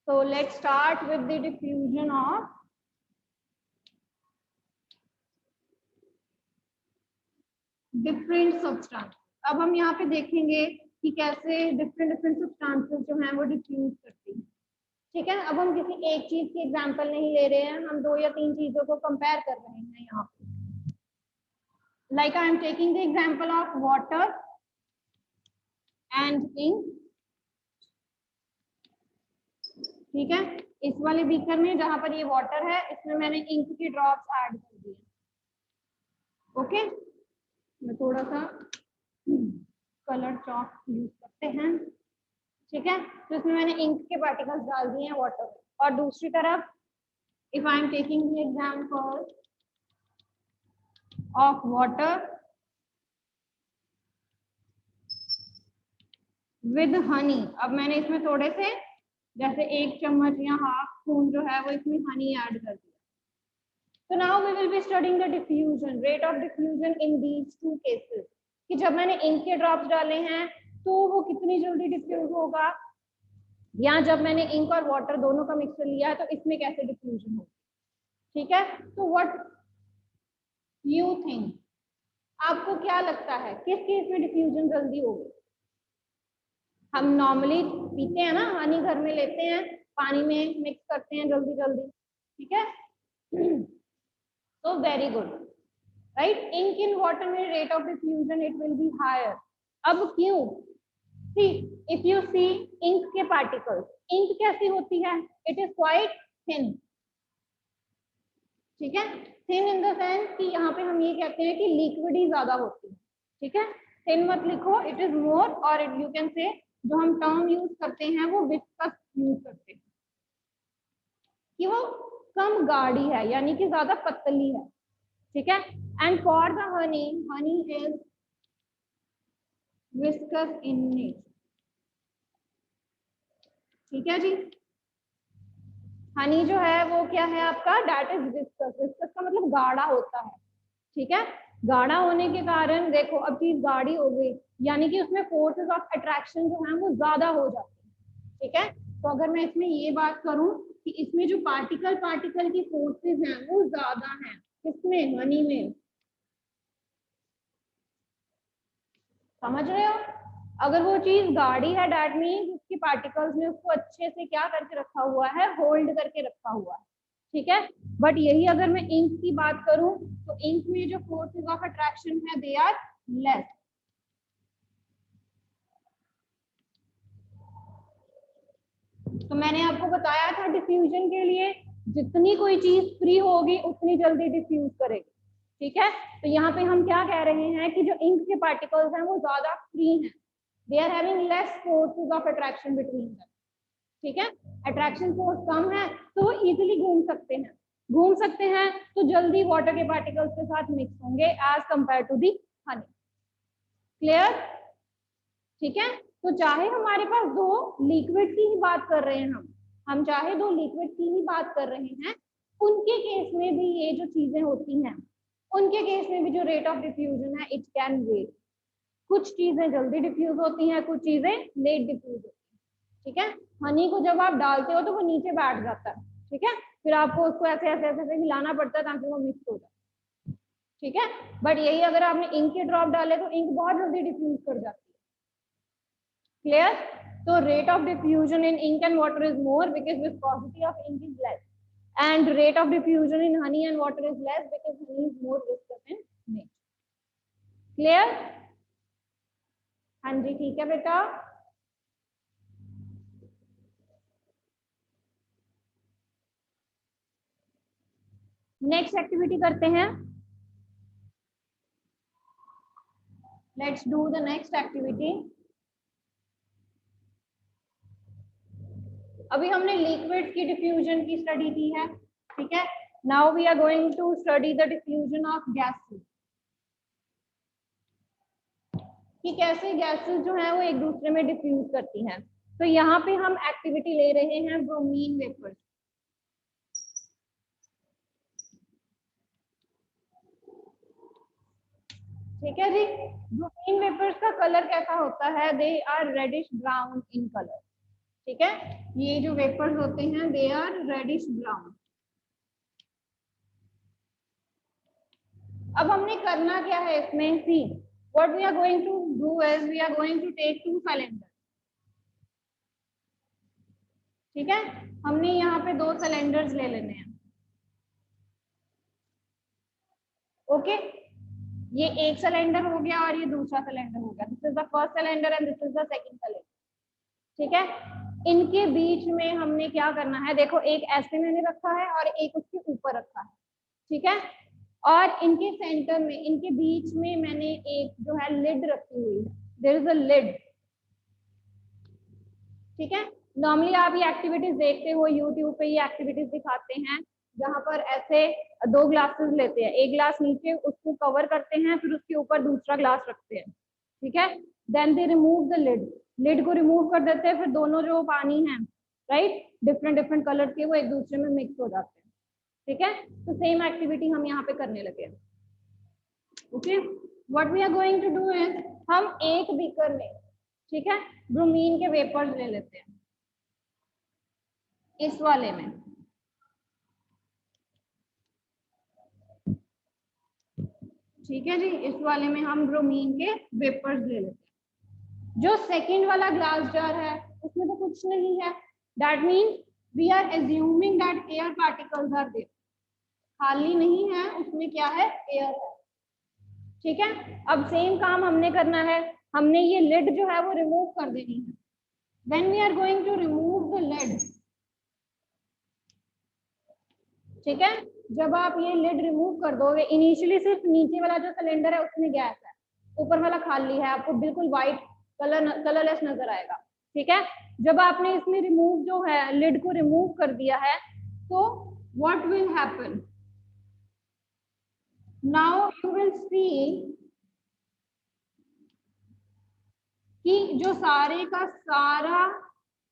So let's start with the diffusion of different substances. अब हम यहाँ पे देखेंगे कि कैसे डिफरेंट सब्सटेंसेस जो हैं वो डिफ्यूज करती हैं. ठीक है, अब हम किसी एक चीज की एग्जांपल नहीं ले रहे हैं, हम 2 या 3 चीजों को कंपेयर कर रहे हैं यहाँ पे. Like I am taking the example of water and ink. ठीक है, इस वाले बीकर में जहां पर ये वाटर है, इसमें मैंने इंक की ड्रॉप्स ऐड कर दी. ओके, मैं थोड़ा सा कलर चॉक यूज करते हैं. ठीक है, तो इसमें मैंने इंक के पार्टिकल्स डाल दिए हैं वाटर में. और दूसरी तरफ if I am taking the example of water with Honey, अब मैंने इसमें थोड़े से जैसे 1 चम्मच या हाफ स्पून जो है वो इसमें हनी ऐड कर दिया. So now we will be studying the diffusion, rate of diffusion in these two cases. कि जब मैंने इंक के ड्रॉप्स डाले हैं तो वो कितनी जल्दी डिफ्यूज होगा, या जब मैंने इंक और वाटर दोनों का मिक्सचर लिया है तो इसमें कैसे डिफ्यूजन होगा. ठीक है, तो व्हाट यू थिंक, आपको क्या लगता है किस केस में डिफ्यूजन जल्दी होगी. हम नॉर्मली पीते हैं ना, पानी घर में लेते हैं, पानी में मिक्स करते हैं जल्दी जल्दी. ठीक है, so very good, right? Ink in water में rate of diffusion it will be higher. अब क्यों? See, if you see ink के particles, ink कैसी होती है? It is quite thin. ठीक है, thin in the sense कि यहाँ पे हम ये कहते हैं कि liquid ही ज्यादा होती है. ठीक है, thin मत लिखो, it is more, और you can say जो हम टर्म यूज करते हैं वो विस्कस यूज करते हैं कि वो कम गाढ़ी है, यानी कि ज्यादा पतली है. ठीक है, and for the honey, honey is viscous in nature. ठीक है जी, हनी जो है वो क्या है आपका, दैट इज विस्कस. विस्कस का मतलब गाढ़ा होता है. ठीक है, गाढ़ा होने के कारण देखो अब चीज गाढ़ी हो गई, यानी कि उसमें फोर्सेस ऑफ अट्रैक्शन जो है वो ज्यादा हो जाती है. ठीक है, तो अगर मैं इसमें ये बात करूं कि इसमें जो पार्टिकल की फोर्सेस हैं वो ज्यादा हैं, किसमें, हनी में. समझ रहे हो, अगर वो चीज गाढ़ी है दैट मीन्स उसकी पार्टिकल्स ने उसको अच्छे से क्या करके रखा हुआ है, होल्ड करके रखा हुआ है. ठीक है, बट यही अगर मैं इंक की बात करूं तो इंक में जो फोर्सेस ऑफ अट्रैक्शन है दे आर लेस. तो मैंने आपको बताया था डिफ्यूजन के लिए जितनी कोई चीज फ्री होगी उतनी जल्दी डिफ्यूज करेगी. ठीक है, तो यहाँ पे हम क्या कह रहे हैं कि जो इंक के पार्टिकल्स हैं वो ज्यादा फ्री हैं, they are having less forces of attraction between them. ठीक है, अट्रैक्शन फोर्स कम है तो वो इजीली घूम सकते हैं तो जल्दी वाटर के पार्टिकल्स के साथ मिक्स होंगे as compare to the honey. Clear. ठीक है, तो चाहे हमारे पास 2 लिक्विड की ही बात कर रहे हैं, हम चाहे 2 लिक्विड की ही बात कर रहे हैं, उनके केस में भी ये जो चीजें होती हैं, उनके केस में भी जो रेट ऑफ डिफ्यूजन है इट कैन वेरी. कुछ चीजें जल्दी डिफ्यूज होती हैं, कुछ चीजें लेट डिफ्यूज होती हैं. ठीक है, हनी को जब आप डालते हो तो वो नीचे बैठ जाता है. ठीक है, फिर आपको उसको ऐसे ऐसे ऐसे हिलाना पड़ता है ताकि वो मिक्स हो जाए. ठीक है, बट यही अगर आपने इंक के ड्रॉप डाले तो इंक बहुत जल्दी डिफ्यूज कर जाती है. क्लियर. तो rate of diffusion in ink and water is more because viscosity of ink is less, and rate of diffusion in honey and water is less because honey is more viscous in nature. Clear? हाँ जी, ठीक है बेटा. Next activity करते हैं. Let's do the next activity. अभी हमने liquid की diffusion की स्टडी की है. ठीक है, now we are going to study the diffusion of gases, कि कैसे गैसेस जो है वो एक दूसरे में डिफ्यूज करती हैं. तो यहाँ पे हम एक्टिविटी ले रहे हैं ब्रोमीन वेपर्स. ठीक है जी, ब्रोमीन वेपर्स का कलर कैसा होता है, they are reddish brown in colour. ठीक है, ये जो वेपर्स होते हैं दे आर रेडिश ब्राउन। अब हमने करना क्या है इसमें, see what we are going to do is we are going to take 2 cylinder. ठीक है, हमने यहाँ पे 2 सिलेंडर्स ले लेने हैं। ओके, ये एक सिलेंडर हो गया और ये दूसरा सिलेंडर हो गया। This is the first cylinder and this is the second cylinder. ठीक है, इनके बीच में हमने क्या करना है, देखो एक ऐसे मैंने रखा है और एक उसके ऊपर रखा है। ठीक है, और इनके सेंटर में, इनके बीच में मैंने एक जो है लिड रखी हुई है, देयर इज अ लिड। ठीक है, नॉर्मली आप ये एक्टिविटीज देखते हो यूट्यूब पे, ये एक्टिविटीज दिखाते हैं जहां पर ऐसे 2 ग्लासेस लेते हैं, एक ग्लास नीचे उसको कवर करते हैं, फिर उसके ऊपर दूसरा ग्लास रखते हैं। ठीक है, then they remove the lid, lid को रिमूव कर देते हैं, फिर दोनों जो पानी है राइट डिफरेंट डिफरेंट कलर के वो एक दूसरे में मिक्स हो जाते हैं। ठीक है, तो सेम एक्टिविटी हम यहाँ पे करने लगे। Okay, what we are going to do is हम एक बीकर में, ठीक है, ब्रोमीन के वेपर्स ले लेते हैं इस वाले में। ठीक है जी, इस वाले में हम ब्रोमीन के वेपर्स ले लेते हैं। जो सेकंड वाला ग्लास जार है उसमें तो कुछ नहीं है, that means we are assuming that air particles are there, खाली नहीं है, उसमें क्या है, एयर है। ठीक है, अब सेम काम हमने करना है, हमने ये लिड जो है वो रिमूव कर देनी है। When we are going to remove the lid, ठीक है, जब आप ये लिड रिमूव कर दोगे, इनिशियली सिर्फ नीचे वाला जो सिलेंडर है उसमें गैस है, ऊपर वाला खाली है, आपको बिल्कुल व्हाइट कलरलेस नजर आएगा। ठीक है, जब आपने इसमें रिमूव जो है लिड को रिमूव कर दिया है, तो what will happen, now you will see कि जो सारे का सारा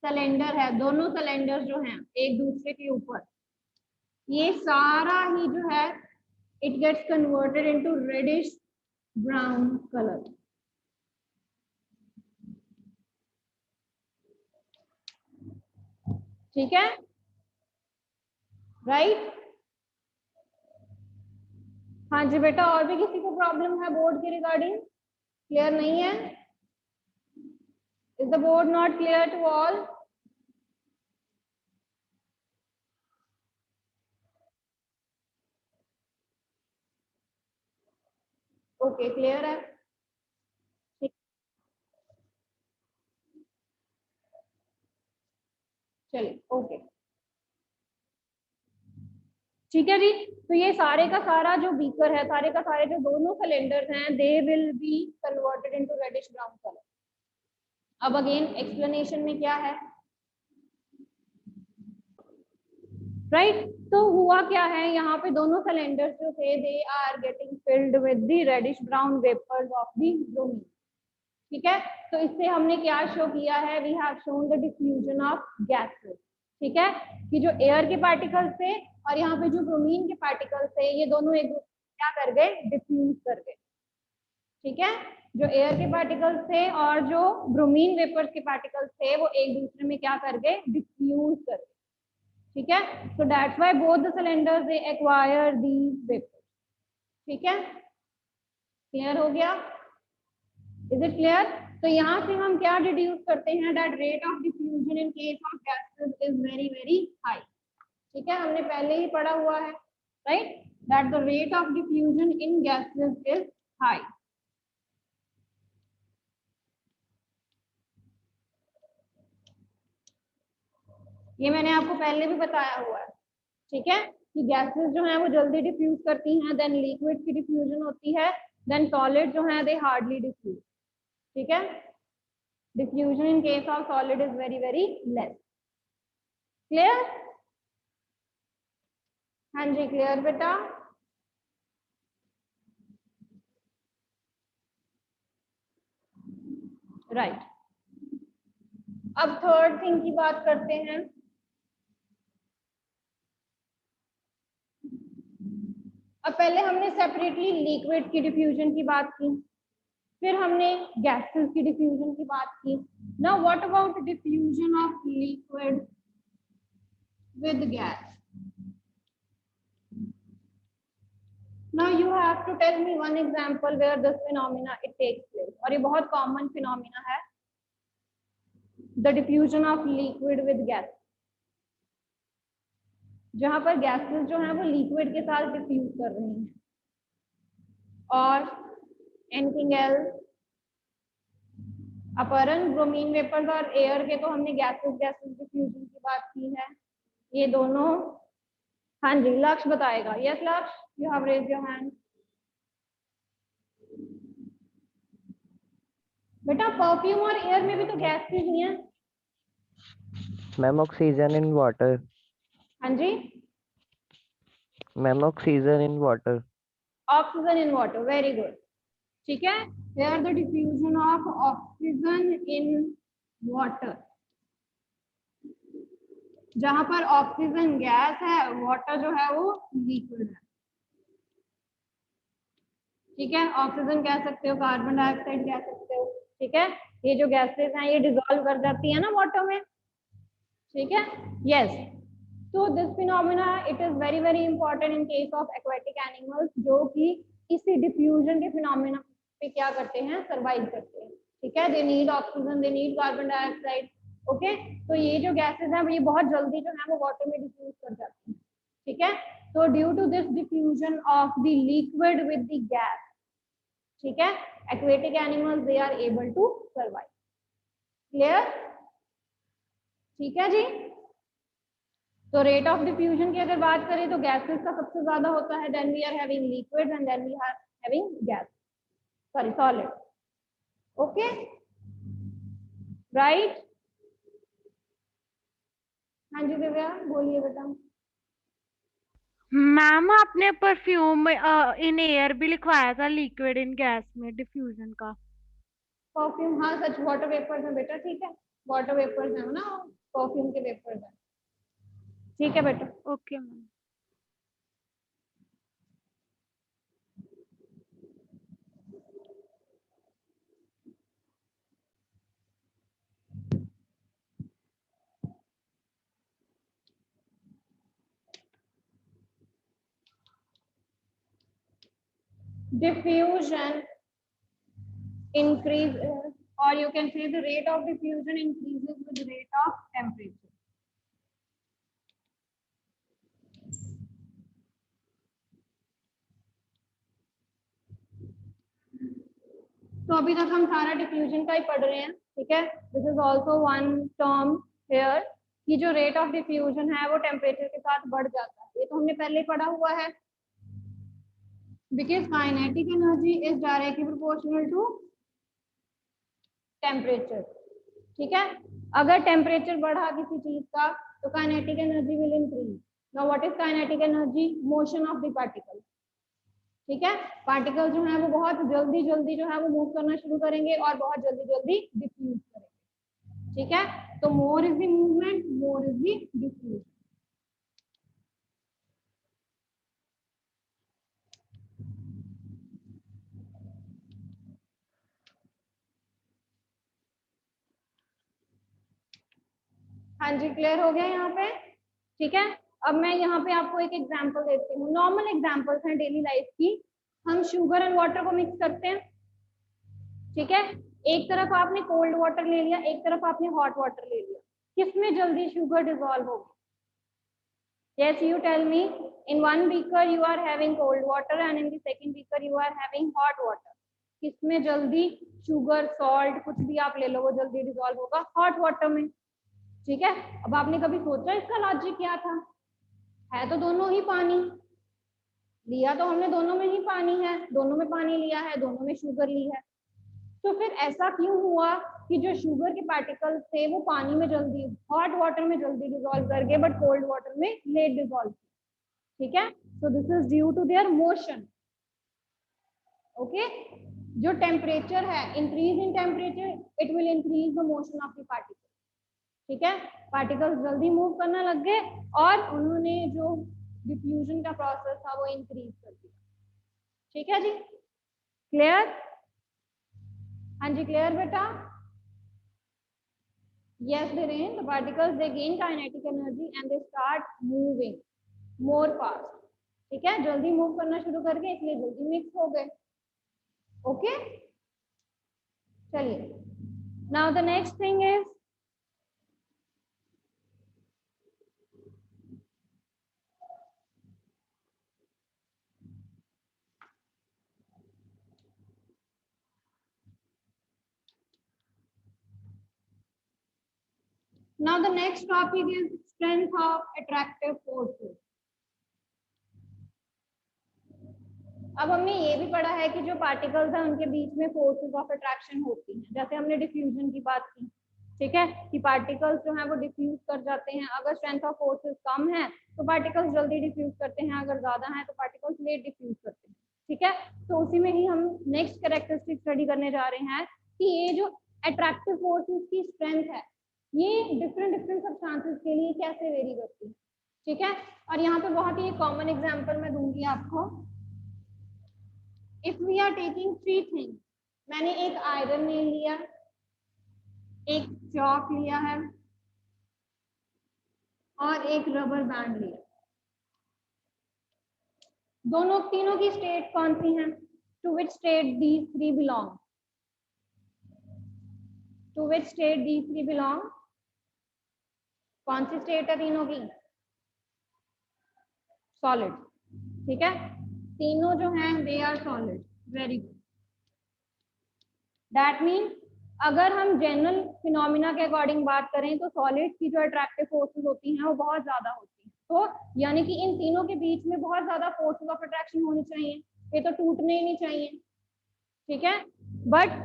सिलेंडर है, दोनों सिलेंडर जो हैं एक दूसरे के ऊपर, ये सारा ही जो है it gets converted into reddish brown color। ठीक है, राइट। हाँ जी बेटा, और भी किसी को प्रॉब्लम है बोर्ड के रिगार्डिंग, क्लियर नहीं है? Is the board not clear to all? Okay, clear है, चलिए ओके। ठीक है जी, तो ये सारे का सारा जो बीकर है, सारे का सारे जो दोनों सिलेंडर्स हैं, they will be converted into reddish brown colour. अब अगेन एक्सप्लेनेशन में क्या है, राइट तो हुआ क्या है, यहाँ पे दोनों सिलेंडर्स जो थे they are getting filled with the reddish brown vapours of the bromine. ठीक है, तो इससे हमने क्या शो किया है, we have shown the diffusion of gases. ठीक है, कि जो एयर के पार्टिकल्स थे और यहाँ पे जो ब्रोमीन के पार्टिकल्स थे, ये दोनों एक दूसरे क्या कर गए, डिफ्यूज कर गए। ठीक है, जो एयर के पार्टिकल्स थे और जो ब्रोमीन वेपर्स के पार्टिकल्स थे वो एक दूसरे में क्या कर गए, डिफ्यूज कर गए। ठीक है, so that's why both the cylinders they acquire these vapors। ठीक है, क्लियर हो गया, इज इट क्लियर? तो यहाँ से हम क्या डिड्यूस करते हैं, that rate of diffusion in case of gases is very very high. ठीक है, हमने पहले ही पढ़ा हुआ है, right, that the rate of diffusion in gases is high. ये मैंने आपको पहले भी बताया हुआ है। ठीक है, कि गैसेस जो है वो जल्दी डिफ्यूज करती हैं, देन लिक्विड की डिफ्यूजन होती है, देन सॉलिड जो है दे हार्डली डिफ्यूज। ठीक है, diffusion in case of solid is very very less. Clear? हाँ जी, क्लियर बेटा। राइट, अब थर्ड थिंग की बात करते हैं। अब पहले हमने सेपरेटली लिक्विड की डिफ्यूजन की बात की, फिर हमने गैसेस की डिफ्यूजन की बात की। Now what about diffusion of liquid with gas? Now you have to tell me one example where this phenomena it takes place. और ये बहुत common phenomena है, the diffusion of liquid with gas, जहाँ पर gases जो हैं वो liquid के साथ diffuse कर रही हैं। और anything else? अपरन, ब्रोमीन वेपर्स और एयर के तो हमने गैसेस डिफ्यूजन की बात की है। ये दोनों, हाँ जी, लक्ष्य बताएगा। Yes Lakshya, you have raise your hand. बेटा परफ्यूम और एयर में भी तो गैसेस ही हैं। Ma'am oxygen in water. हाँ जी, ma'am oxygen in water. Oxygen in water, very good. ठीक है, here the diffusion of oxygen in water, जहां पर ऑक्सीजन गैस है, वाटर जो है वो लिक्विड है। ठीक है, ऑक्सीजन कह सकते हो, कार्बन डाइऑक्साइड कह सकते हो। ठीक है, ये जो गैसेस हैं ये डिसॉल्व कर जाती है ना वाटर में। ठीक है, यस। तो this phenomena it is very very important in case of aquatic animals, जो कि इसी डिफ्यूजन के फिनोमेना पे क्या करते हैं, सर्वाइव करते हैं। ठीक है, they need oxygen, they need carbon dioxide. Okay, तो ये जो गैसेस हैं ये बहुत जल्दी जो है वो वाटर में डिफ्यूज कर जाती हैं। ठीक है, तो due to this diffusion of the liquid with the gas, ठीक है, aquatic animals they are able to survive. Clear? ठीक है जी। तो रेट ऑफ डिफ्यूजन की अगर बात करें तो गैसेस का सबसे ज्यादा होता है, then we are having liquid and then we are having gas, sorry solid. Okay, right? हाँ जी दिव्या बोलिए बेटा। मैम आपने परफ्यूम इन एयर भी लिखवाया था, लिक्विड इन गैस में डिफ्यूजन का। परफ्यूम, हाँ सच, वाटर वेपर्स है बेटा। ठीक है, वाटर वेपर्स है ना, परफ्यूम के वेपर्स है। ठीक है बेटा, okay ma'am. diffusion increase, or you can say the rate of diffusion increases with rate of temperature. तो अभी तक हम सारा डिफ्यूजन का ही पढ़ रहे हैं। ठीक है, this is also one term here कि जो रेट ऑफ डिफ्यूजन है वो टेम्परेचर के साथ बढ़ जाता है। ये तो हमने पहले पढ़ा हुआ है, because kinetic energy is directly proportional to temperature. ठीक है, अगर टेम्परेचर बढ़ा किसी चीज का तो kinetic energy will increase. Now what is kinetic energy? Motion of the particle. ठीक है, पार्टिकल जो है वो बहुत जल्दी जल्दी जो है वो मूव करना शुरू करेंगे और बहुत जल्दी जल्दी डिफ्यूज करेंगे। ठीक है, तो more is the movement, more is the diffusion. हाँ जी, क्लियर हो गया यहाँ पे? ठीक है, अब मैं यहाँ पे आपको एक एग्जांपल देती हूँ। नॉर्मल एग्जांपल्स हैं डेली लाइफ की। हम शुगर एंड वाटर को मिक्स करते हैं। ठीक है, एक तरफ आपने कोल्ड वाटर ले लिया, एक तरफ आपने हॉट वाटर ले लिया, किसमें जल्दी शुगर डिसॉल्व होगी? Yes, you tell me. In one beaker you are having cold water and in the second beaker you are having hot water. किसमें जल्दी शुगर, सॉल्ट, कुछ भी आप ले लो, वो जल्दी डिसॉल्व होगा? हॉट वाटर में। ठीक है, अब आपने कभी सोचा इसका लॉजिक क्या था? है तो दोनों ही पानी, लिया तो हमने दोनों में ही पानी है, दोनों में पानी लिया है, दोनों में शुगर ली है। तो फिर ऐसा क्यों हुआ कि जो शुगर के पार्टिकल्स थे वो पानी में जल्दी, हॉट वाटर में जल्दी डिसॉल्व कर गए बट कोल्ड वाटर में लेट डिसॉल्व? ठीक है, so this is due to their motion. Okay, जो टेम्परेचर है, increase in temperature, it will increase the motion of the particle. ठीक है, पार्टिकल्स जल्दी मूव करना लग गए और उन्होंने जो डिफ्यूजन का प्रोसेस था वो इंक्रीज कर दिया। ठीक है जी, क्लियर? हाँ जी, क्लियर बेटा? Yes, Dhiren, the particles they gain kinetic energy and they start moving more fast. ठीक है, जल्दी मूव करना शुरू करके इसलिए जल्दी मिक्स हो गए. ओके, चलिए. Now the next thing is now the next topic is strength of attractive forces. अब हमने ये भी पढ़ा है कि जो पार्टिकल्स हैं उनके बीच में फोर्सेस ऑफ अट्रैक्शन होती हैं, जैसे हमने डिफ्यूजन की बात की. ठीक है, कि पार्टिकल्स जो हैं वो डिफ्यूज कर जाते हैं. अगर स्ट्रेंथ ऑफ फोर्सेस कम है तो पार्टिकल्स जल्दी डिफ्यूज करते हैं, अगर ज्यादा है तो पार्टिकल्स लेट डिफ्यूज करते हैं. ठीक है, तो उसी में ही हम नेक्स्ट कैरेक्टरिस्टिक स्टडी करने जा रहे हैं कि ये जो अट्रैक्टिव फोर्सेस की स्ट्रेंथ है ये डिफरेंट डिफरेंट सब्सटेंसेस के लिए कैसे वेरी करती है. ठीक है, और यहाँ पे बहुत ही कॉमन एग्जाम्पल मैं दूंगी आपको. If we are taking three things, मैंने एक आयरन नेल लिया, एक चॉक लिया है और एक रबर बैंड लिया. दोनों तीनों की स्टेट कौन सी है? To which state these three belong? To which state these three belong? कौन सी स्टेट है तीनों की? सॉलिड. ठीक है, तीनों जो हैं they are solid. Very good. That means अगर हम जनरल फिनोमिना के अकॉर्डिंग बात करें तो सॉलिड की जो अट्रैक्टिव फोर्सेस होती हैं वो बहुत ज्यादा होती हैं. तो यानी कि इन तीनों के बीच में बहुत ज्यादा फोर्सेस ऑफ अट्रैक्शन होनी चाहिए, ये तो टूटने ही नहीं चाहिए. ठीक है, बट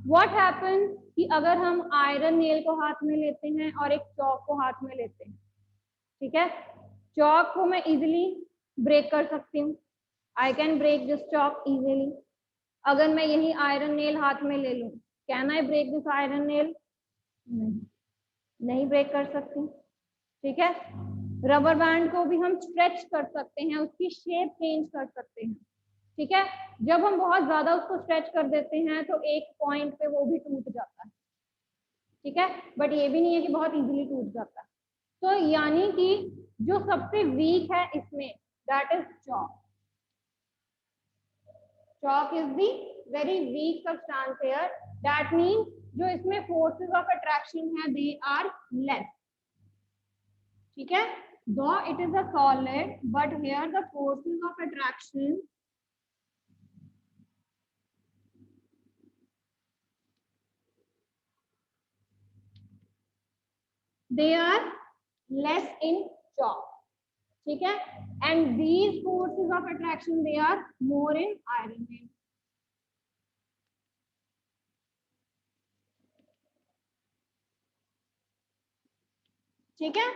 व्हाट हैपन कि अगर हम आयरन नेल को हाथ में लेते हैं और एक चॉक को हाथ में लेते हैं. ठीक है, चॉक को मैं इजिली ब्रेक कर सकती हूँ. I can break this chalk easily. अगर मैं यही आयरन नेल हाथ में ले लूं, can I break this iron nail? नहीं ब्रेक कर सकती. ठीक है, रबर बैंड को भी हम स्ट्रेच कर सकते हैं, उसकी शेप चेंज कर सकते हैं. ठीक है, जब हम बहुत ज्यादा उसको स्ट्रेच कर देते हैं तो एक पॉइंट पे वो भी टूट जाता है. ठीक है, बट ये भी नहीं है कि बहुत इजीली टूट जाता है. तो यानी कि जो सबसे वीक है इसमें that is chalk. Chalk is the very weak substance here. That means जो इसमें forces of attraction है they are less. ठीक है, though it is a solid, but here the forces of attraction they are less in chalk. ठीक है, and these forces of attraction they are more in iron nail. ठीक है,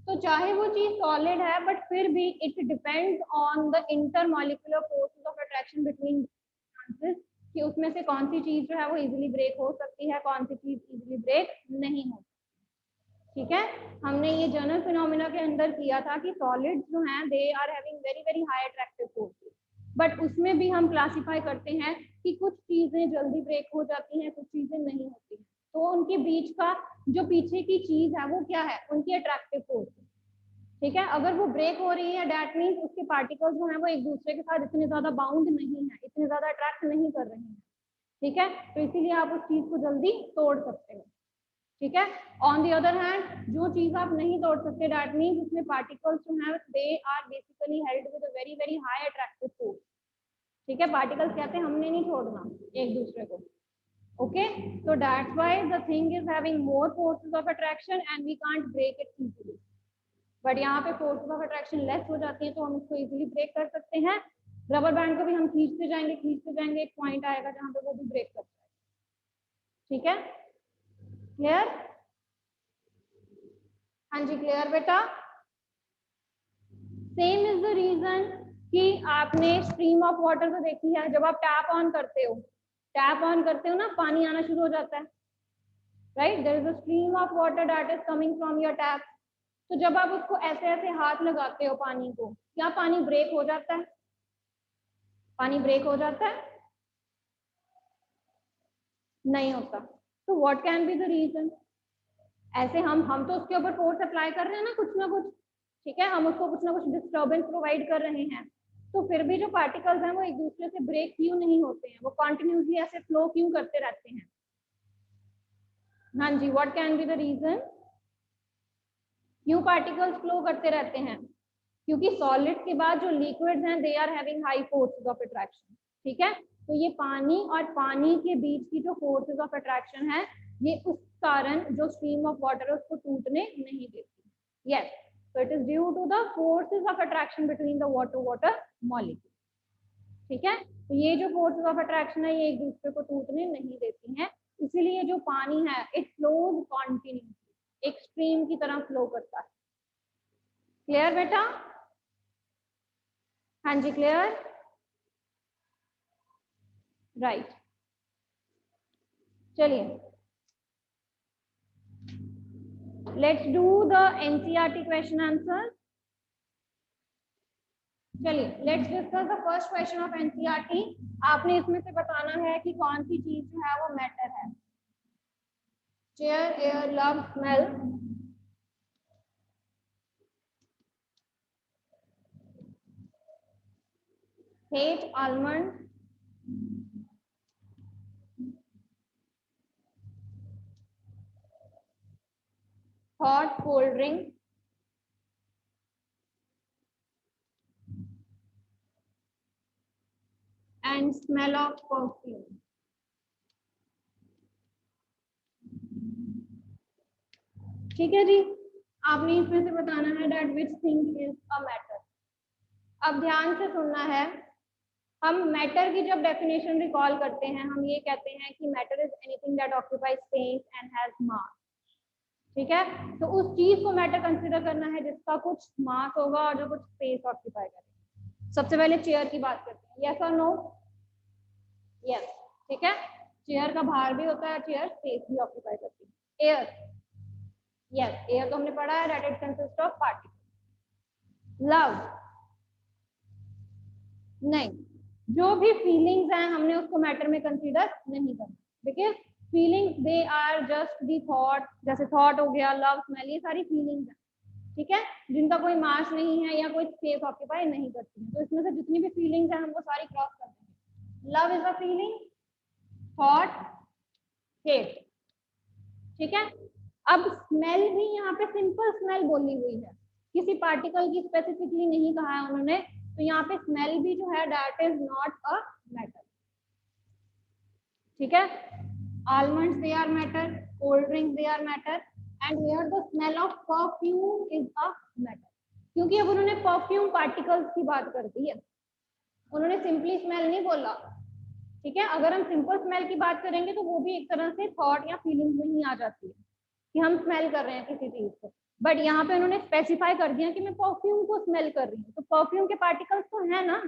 तो चाहे वो चीज सॉलिड है बट फिर भी it depends on the intermolecular forces of attraction between substances कि उसमें से कौन सी चीज जो है वो इजीली ब्रेक हो सकती है, कौन सी चीज इजीली ब्रेक नहीं हो. ठीक है, हमने ये जनरल फिनोमिना के अंदर किया था कि सॉलिड्स जो हैं they are having very very high attractive forces, but उसमें भी हम क्लासिफाई करते हैं कि कुछ चीजें जल्दी ब्रेक हो जाती हैं, कुछ चीजें नहीं होती हैं. तो उनके बीच का जो पीछे की चीज है वो क्या है? उनकी अट्रैक्टिव फोर्स. ठीक है, अगर वो ब्रेक हो रही है दैट मीन्स उसके पार्टिकल्स जो हैं वो एक दूसरे के साथ इतने ज्यादा बाउंड नहीं है, इतने ज्यादा अट्रैक्ट नहीं कर रहे हैं. ठीक है, तो इसीलिए आप उस चीज को जल्दी तोड़ सकते हो. ठीक है, ऑन दी अदर हैंड जो चीज आप नहीं तोड़ सकते दैट मीन्स उसमें पार्टिकल्स जो हैं they are basically held with a very very high attractive force. ठीक है, पार्टिकल्स कहते हैं हमने नहीं छोड़ना एक दूसरे को. Okay, so that's why the thing is having more forces of attraction and we can't break it easily. But यहाँ पे forces of attraction less हो जाती है तो हम उसको easily break कर सकते हैं. रबर बैंड को भी हम खींचते जाएंगे एक पॉइंट आएगा जहाँ पे वो भी ब्रेक कर जाएगा. ठीक है, क्लियर? हाँ जी, क्लियर बेटा. सेम इज द रीजन कि आपने स्ट्रीम ऑफ वाटर को देखी है. जब आप टैप ऑन करते हो ना, पानी आना शुरू हो जाता है. Right, there is a stream of water that is coming from your tap. तो जब आप उसको ऐसे ऐसे हाथ लगाते हो पानी को, क्या पानी ब्रेक हो जाता है? पानी ब्रेक हो जाता है? नहीं होता। तो what can be the reason? ऐसे हम तो उसके ऊपर फोर्स अप्लाई कर रहे हैं ना कुछ, ठीक है, हम उसको कुछ ना कुछ डिस्टर्बेंस प्रोवाइड कर रहे हैं, तो फिर भी जो पार्टिकल्स हैं वो एक दूसरे से ब्रेक क्यों नहीं होते हैं, वो कंटिन्यूसली ऐसे फ्लो क्यों करते रहते हैं? हाँ जी, what can be the reason? क्यों पार्टिकल्स फ्लो करते रहते हैं? क्योंकि सॉलिड के बाद जो लिक्विड्स हैं they are having high forces of attraction, ठीक है। तो ये पानी और पानी के बीच की जो फोर्सेस ऑफ अट्रैक्शन है, ये उस कारण जो स्ट्रीम ऑफ वाटर है उसको टूटने नहीं देती। Yes, so it is due to the forces of attraction between the water molecule, ठीक है। तो ये जो फोर्सेस ऑफ अट्रैक्शन है ये एक दूसरे को टूटने नहीं देती हैं, इसीलिए जो पानी है इट फ्लोज कॉन्टिन्यूसली, एक स्ट्रीम की तरह फ्लो करता है। क्लियर बेटा? हाँ जी, क्लियर, राइट। चलिए let's do the NCERT question answer. चलिए let's discuss the first question of NCERT. आपने इसमें से बताना है कि कौन सी चीज जो है वो मैटर है। Chair, air, love, smell, hate, almond, hot, cold drink, and smell of perfume. ठीक है जी, आपने इसमें से बताना है that which thing is a matter. अब ध्यान से सुनना है, हम मैटर की जब डेफिनेशन रिकॉल करते हैं हम ये कहते हैं कि matter is anything that occupies space and has मास, ठीक है। तो उस चीज को मैटर कंसीडर करना है जिसका कुछ मास होगा और जो कुछ स्पेस ऑक्यूपाई करेगा। सबसे पहले चेयर की बात करते हैं, यस और नो? यस, ठीक है, चेयर का भार भी होता है, चेयर स्पेस भी ऑक्यूपाई करती है। एयर, यस, एयर तो हमने पढ़ा है that it consist of particle. Love, नहीं, जो भी फीलिंग्स हैं हमने उसको मैटर में कंसीडर नहीं करना, because feelings they are just the thought, जैसे थॉट हो गया, लव, स्मेल, ये सारी फीलिंग्स हैं, ठीक है, जिनका कोई मास नहीं है या कोई स्पेस ऑक्यूपाई नहीं करती है। तो इसमें से जितनी भी फीलिंग्स हैं हम वो सारी क्रॉस कर देंगे। Love is a feeling, thought, hate, ठीक है। अब स्मेल भी यहाँ पे सिंपल स्मेल बोली हुई है, किसी पार्टिकल की स्पेसिफिकली नहीं कहा है उन्होंने, तो यहाँ पे स्मेल भी जो है that is not a matter, ठीक है। Almonds they are matter, cold drinks they are matter, and here the smell of perfume is a matter, क्योंकि अब उन्होंने परफ्यूम पार्टिकल्स की बात कर दी है, उन्होंने सिंपली स्मेल नहीं बोला, ठीक है। अगर हम सिंपल स्मेल की बात करेंगे तो वो भी एक तरह से थॉट या फीलिंग में ही आ जाती है कि हम स्मेल कर रहे हैं किसी चीज को, बट यहाँ पे उन्होंने स्पेसिफाई कर दिया कि मैं परफ्यूम को स्मेल कर रही हूँ, तो परफ्यूम के पार्टिकल्स तो है ना,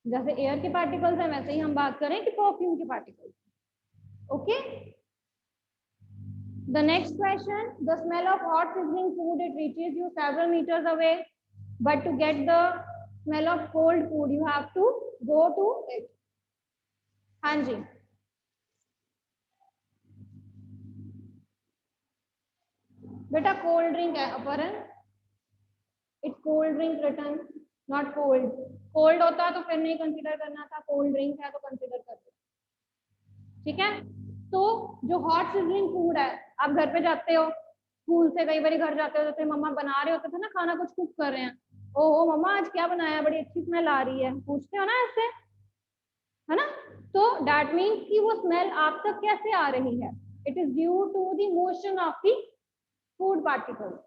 जैसे एयर के पार्टिकल्स है वैसे ही हम बात करें कि परफ्यूम के particles. Okay, the next question, the smell of hot sizzling food, it reaches you several meters away, but to get the smell of cold food you have to go to it। हाँ जी, बेटा cold drink है अपहरण, it's cold drink return, not cold. Cold होता तो फिर नहीं consider करना था, कोल्ड ड्रिंक है तो कंसीडर कर दो, ठीक है। तो जो हॉट सिजलिंग फूड है, आप घर पे जाते हो, स्कूल से कई बार घर जाते हो तो मम्मा बना रहे होते थे ना खाना, कुछ कुक कर रहे हैं, ओहो मम्मा आज क्या बनाया, बड़ी अच्छी स्मेल आ रही है, पूछते हो ना ऐसे, है ना। तो दैट मीन्स कि वो स्मेल आप तक कैसे आ रही है, it is due to the motion of the food particles,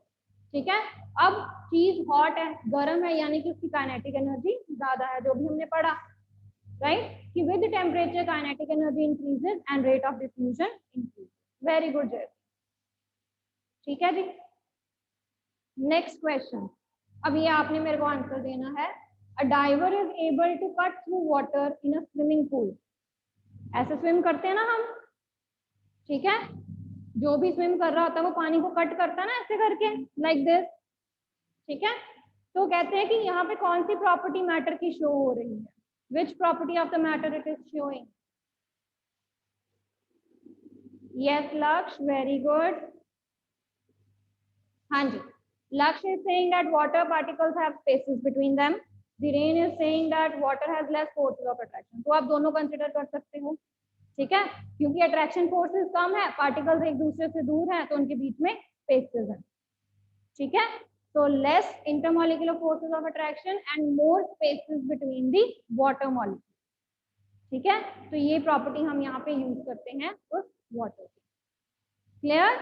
ठीक है। अब चीज हॉट है, गर्म है, यानी कि उसकी काइनेटिक एनर्जी ज्यादा है, जो भी हमने पढ़ा, राइट, कि with temperature kinetic energy increases and rate of diffusion increase. Very good जय, ठीक है जी। नेक्स्ट क्वेश्चन, अब ये आपने मेरे को आंसर देना है। A diver is able to cut through water in a swimming pool, ऐसे स्विम करते हैं ना हम, ठीक है, जो भी स्विम कर रहा होता है वो पानी को कट करता है ना ऐसे करके, लाइक दिस, ठीक है। तो कहते हैं कि यहाँ पे कौन सी प्रॉपर्टी मैटर की शो हो रही है, which property of the matter it is showing. Yes, Laksh, very good. हाँ जी, Laksh is saying that water particles have spaces between them. Dhiren is saying that water has less forces of attraction. तो आप दोनों consider कर सकते हो, ठीक है, क्योंकि अट्रैक्शन फोर्सेस कम है, पार्टिकल्स एक दूसरे से दूर हैं, तो उनके बीच में स्पेसेस हैं, ठीक है. So less intermolecular forces of attraction and more spaces between the water molecules. ठीक है, तो ये प्रॉपर्टी हम यहाँ पे यूज करते हैं उस वाटर की. Clear?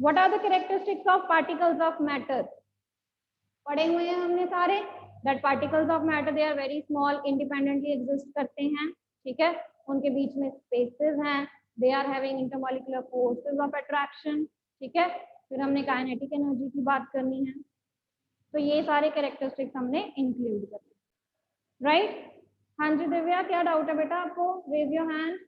What are the characteristics of particles of matter? पढ़े हुए हैं हमने सारे. That particles of matter they are very small, independently exist करते हैं, ठीक है, उनके बीच में स्पेसेस हैं, they are having intermolecular forces of attraction, ठीक है. फिर हमने काइनेटिक एनर्जी की बात करनी है, तो ये सारे कैरेक्टरिस्टिक्स हमने इंक्लूड कर दिए, राइट? हाँ जी दिव्या, क्या डाउट है बेटा आपको? Raise your hand.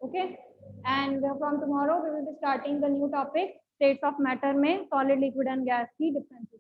Okay, and from tomorrow we will be starting the new topic, states of matter में सॉलिड, लिक्विड एंड गैस की डिफरेंसेस.